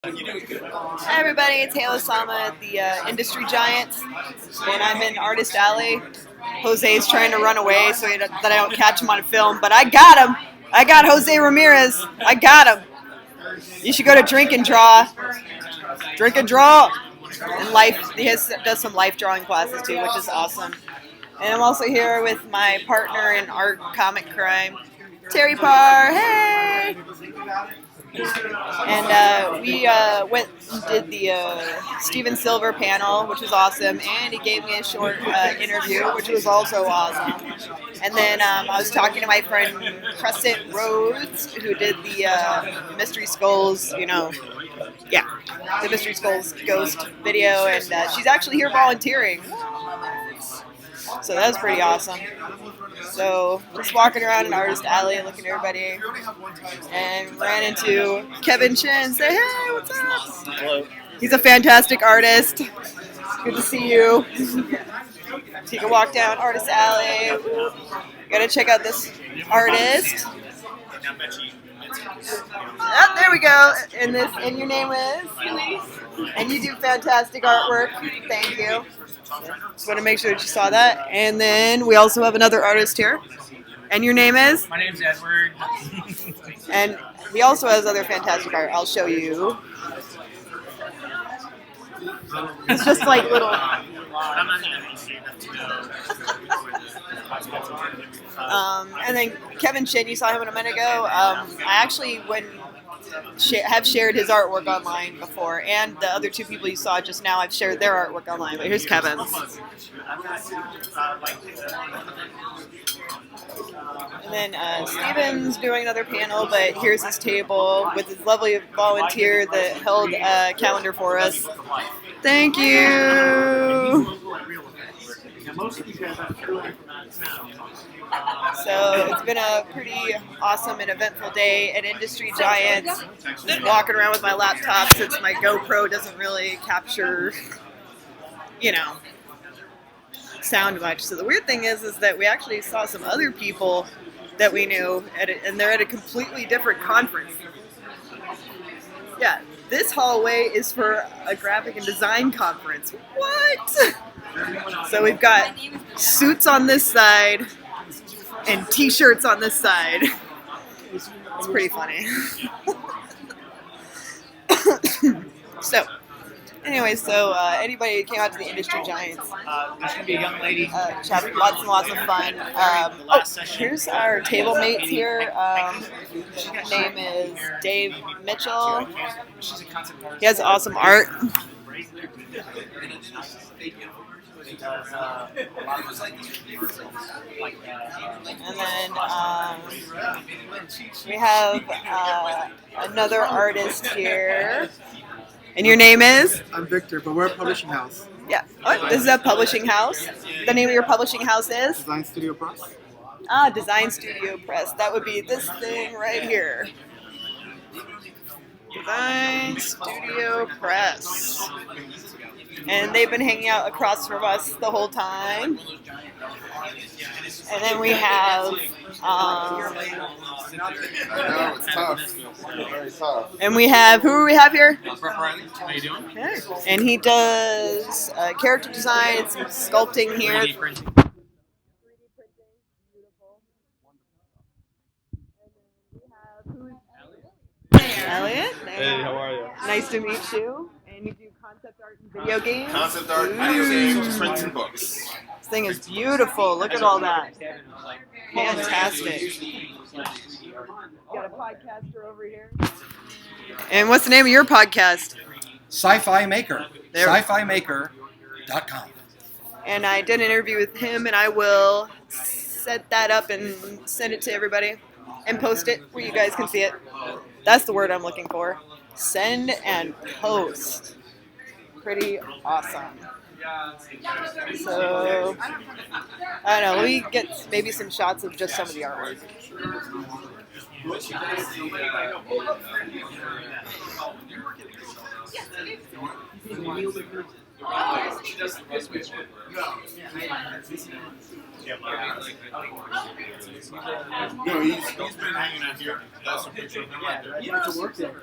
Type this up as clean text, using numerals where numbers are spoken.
Hi everybody, it's Halo Sama at the Industry Giants, and I'm in Artist Alley. Jose's trying to run away that I don't catch him on film, but I got him. I got Jose Ramirez. I got him. You should go to Drink and Draw. Drink and Draw. And does some life drawing classes too, which is awesome. And I'm also here with my partner in art comic crime, Terry Parr. Hey! And we went and did the Steven Silver panel, which was awesome, and he gave me a short interview, which was also awesome. And then I was talking to my friend Crescent Rhodes, who did the Mystery Skulls, the Mystery Skulls ghost video, and she's actually here volunteering. So that was pretty awesome. So just walking around in Artist Alley and looking at everybody, and ran into Kevin Chin. Say, hey, what's up? Hello. He's a fantastic artist. Good to see you. So you can walk down Artist Alley. You gotta check out this artist. Oh, there we go. And your name is? And you do fantastic artwork. Thank you. Just want to make sure that you saw that. And then we also have another artist here. And your name is? My name's Edward. And he also has other fantastic art. I'll show you. It's just like little... and then Kevin Chin, you saw him a minute ago. I actually have shared his artwork online before, and the other two people you saw just now, I've shared their artwork online. But here's Kevin's. And then Steven's doing another panel, but here's his table with his lovely volunteer that held a calendar for us. Thank you. So it's been a pretty awesome and eventful day at Industry Giants. Just walking around with my laptop since my GoPro doesn't really capture, sound much. So the weird thing is that we actually saw some other people that we knew, and they're at a completely different conference. Yeah, this hallway is for a graphic and design conference. What? So we've got suits on this side and t-shirts on this side. It's pretty funny. Anyway, anybody who came out to the Industry Giants, There's going to be a young lady. had lots and lots of fun. Here's our table mates here. His name is Dave Mitchell. He has awesome art. And then we have another artist here. And your name is? I'm Victor, but we're a publishing house. Yeah. Oh, this is a publishing house. The name of your publishing house is? Design Studio Press. Ah, Design Studio Press. That would be this thing right here. Design Studio Press. And they've been hanging out across from us the whole time. And then we have... I know, it's tough. Very tough. And we have... Who do we have here? How you doing? Okay. And he does character design and some sculpting here. 3D printing. Elliot. Hey, how are you? Nice to meet you. And you do concept art and video games? Concept art, video games, prints, and books. This thing is beautiful. Look at all that. Fantastic. Got a podcaster over here. And what's the name of your podcast? Sci-Fi Maker. There. SciFiMaker.com. And I did an interview with him, and I will set that up and send it to everybody and post it where you guys can see it. That's the word I'm looking for. Send and post. Pretty awesome. So, I don't know, we get maybe some shots of just some of the artwork. No, he's been hanging out here. That's a picture of him right there. You have to work there.